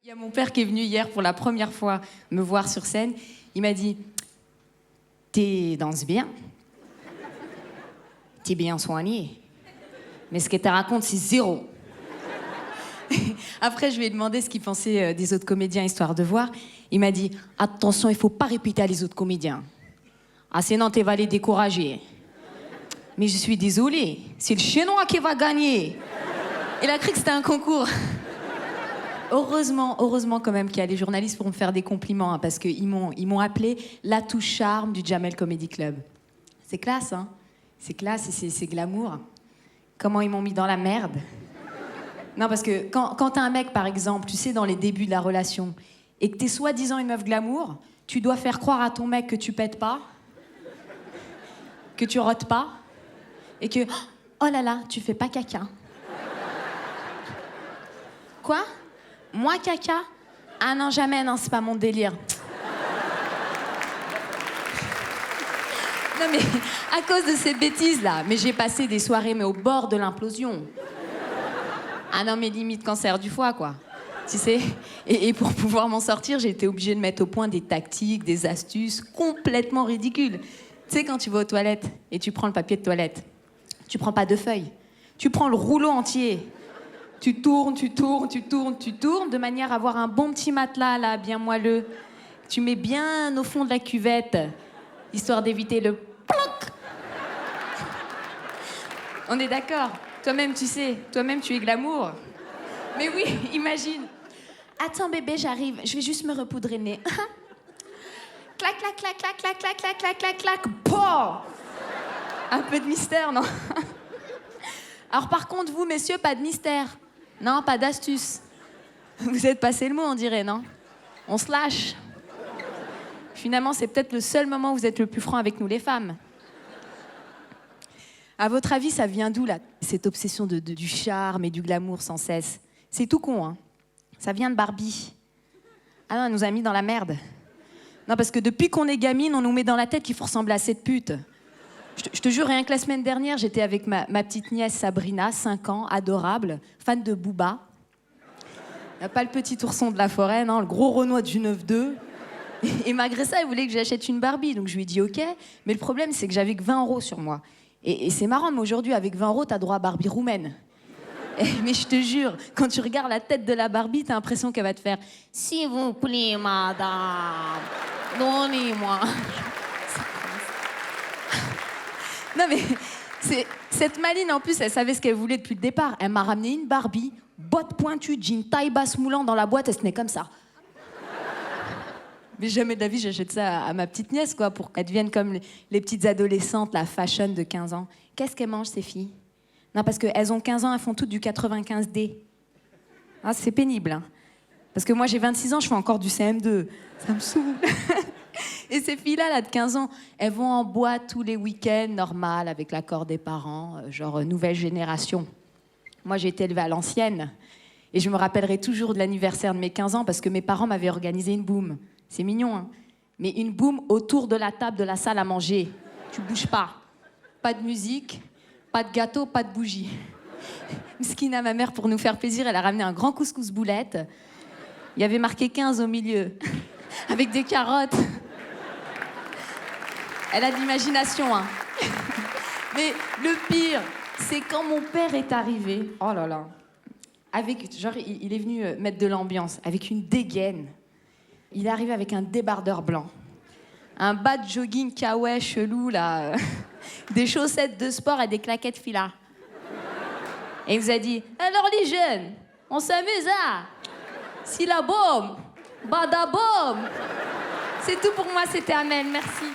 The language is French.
Il y a mon père qui est venu hier pour la première fois me voir sur scène. Il m'a dit « T'es danses bien, t'es bien soigné, mais ce que tu racontes, c'est zéro. » Après, je lui ai demandé ce qu'il pensait des autres comédiens, histoire de voir. Il m'a dit « Attention, il faut pas répéter à les autres comédiens. Ah, sinon, tu vas les décourager. » Mais je suis désolée, c'est le Chinois qui va gagner. Il a cru que c'était un concours. Heureusement quand même qu'il y a des journalistes pour me faire des compliments, hein, parce qu'ils m'ont appelé la touche charme du Jamel Comedy Club. C'est classe, hein. C'est classe et c'est glamour. Comment ils m'ont mis dans la merde. Non, parce que quand t'as un mec, par exemple, tu sais, dans les débuts de la relation, et que t'es soi-disant une meuf glamour, tu dois faire croire à ton mec que tu pètes pas, que tu rotes pas, et que, oh là là, tu fais pas caca. Quoi ? Moi, caca? Ah non, jamais, non, c'est pas mon délire. Non mais, à cause de ces bêtises-là, mais j'ai passé des soirées mais au bord de l'implosion. Ah non, mais limite cancer du foie, quoi. Tu sais, et pour pouvoir m'en sortir, j'ai été obligée de mettre au point des tactiques, des astuces complètement ridicules. Tu sais, quand tu vas aux toilettes et tu prends le papier de toilette, tu prends pas 2 feuilles, tu prends le rouleau entier. Tu tournes, de manière à avoir un bon petit matelas, là, bien moelleux. Tu mets bien au fond de la cuvette, histoire d'éviter le ploc. On est d'accord. Toi-même, tu sais. Toi-même, tu es glamour. Mais oui, imagine. Attends, bébé, j'arrive. Je vais juste me repoudrer le nez. Clac, clac, clac, clac, clac, clac, clac, clac, clac, clac. Pouah. Un peu de mystère, non? Alors, par contre, vous, messieurs, pas de mystère. Non, pas d'astuce. Vous êtes passé le mot, on dirait, non? On se lâche. Finalement, c'est peut-être le seul moment où vous êtes le plus franc avec nous, les femmes. À votre avis, ça vient d'où, là, cette obsession du charme et du glamour sans cesse? C'est tout con, hein. Ça vient de Barbie. Ah non, elle nous a mis dans la merde. Non, parce que depuis qu'on est gamine, on nous met dans la tête qu'il faut ressembler à cette pute. Je te jure, rien que la semaine dernière, j'étais avec ma petite nièce Sabrina, 5 ans, adorable, fan de Booba. Pas le petit ourson de la forêt, non, le gros Renoir du 9-2. Et malgré ça, elle voulait que j'achète une Barbie, donc je lui ai dit OK. Mais le problème, c'est que j'avais que 20 € sur moi. Et c'est marrant, mais aujourd'hui, avec 20 €, t'as droit à Barbie roumaine. Mais je te jure, quand tu regardes la tête de la Barbie, t'as l'impression qu'elle va te faire « S'il vous plaît, madame, donnez-moi ». Non mais, cette maline, en plus, elle savait ce qu'elle voulait depuis le départ. Elle m'a ramené une Barbie, bottes pointues, jean taille basse moulant dans la boîte, elle se tenait comme ça. Mais jamais de la vie, j'achète ça à ma petite nièce, quoi, pour qu'elle devienne comme les petites adolescentes, la fashion de 15 ans. Qu'est-ce qu'elles mangent, ces filles? Non, parce qu'elles ont 15 ans, elles font toutes du 95D. Ah, c'est pénible, hein. Parce que moi, j'ai 26 ans, je fais encore du CM2. Ça me saoule. Et ces filles-là, là, de 15 ans, elles vont en boîte tous les week-ends, normal, avec l'accord des parents, genre nouvelle génération. Moi, j'ai été élevée à l'ancienne. Et je me rappellerai toujours de l'anniversaire de mes 15 ans parce que mes parents m'avaient organisé une boum. C'est mignon, hein. Mais une boum autour de la table de la salle à manger. Tu bouges pas. Pas de musique, pas de gâteau, pas de bougie. Miskina, ma mère, pour nous faire plaisir, elle a ramené un grand couscous boulette. Il y avait marqué 15 au milieu, avec des carottes. Elle a de l'imagination, hein. Mais le pire, c'est quand mon père est arrivé. Oh là là. Genre, il est venu mettre de l'ambiance, avec une dégaine. Il est arrivé avec un débardeur blanc. Un bas de jogging kawaii chelou, là. Des chaussettes de sport et des claquettes fila. Et il vous a dit, alors les jeunes, on s'amuse, hein? Si la bombe, bada bombe. C'est tout pour moi, c'était Amel, merci.